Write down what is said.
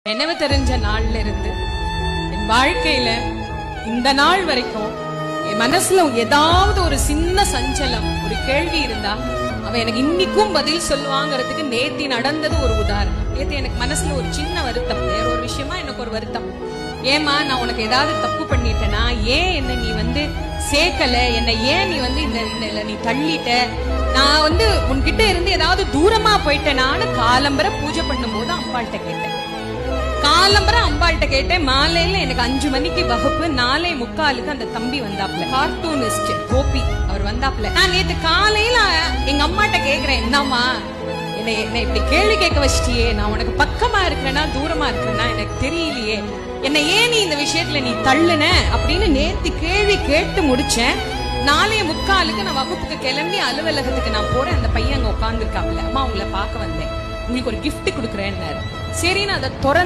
நினைவு தெரிஞ்ச நாள்ல இருந்து என் வாழ்க்கையில இந்த நாள் வரைக்கும் என் மனசுல ஏதாவது ஒரு சின்ன சஞ்சலம், ஒரு கேள்வி இருந்தா அவன் எனக்கு இன்னைக்கும் பதில் சொல்லுவாங்கிறதுக்கு நேத்தி நடந்தது ஒரு உதாரணம். நேத்து எனக்கு மனசுல ஒரு சின்ன வருத்தம், வேற ஒரு விஷயமா எனக்கு ஒரு வருத்தம். ஏமா நான் உனக்கு ஏதாவது தப்பு பண்ணிட்டேனா, ஏன் என்ன நீ சேர்க்கல, என்ன ஏன் நீ இந்த நீ தள்ளிட்ட, நான் உன்கிட்ட இருந்து ஏதாவது தூரமா போயிட்டேனான்னு காலம்பர பூஜை பண்ணும் போது அம்பாள்கிட்ட கேட்டேன். காலம்பரம் அம்பாள்கிட்ட கேட்டேன். மாலையில எனக்கு 5 மணிக்கு வகுப்பு, 4:45 அந்த தம்பி வந்தாப்ல, கார்ட்டூனிஸ்ட் கோபி, அவர் வந்தாப்ல. நான் நேத்து காலையில எங்க அம்மாட்ட கேக்குறேன், என்னம்மா என்ன இப்படி கேள்வி கேட்க வச்சிட்டியே, நான் உனக்கு பக்கமா இருக்கிறேன்னா தூரமா இருக்கிறேன்னா எனக்கு தெரியலையே, என்ன ஏன் நீ இந்த விஷயத்துல நீ தள்ளுன அப்படின்னு நேத்து கேள்வி கேட்டு முடிச்சேன். 4:45 நான் வகுப்புக்கு கிளம்பி அலுவலகத்துக்கு நான் போறேன். அந்த பையன் அங்க உட்கார்ந்துருக்காப்ல. அம்மா உங்களை பார்க்க வந்தேன், உங்களுக்கு ஒரு கிஃப்ட் கொடுக்குறேன்னு. சரி, நான் அதை திறந்து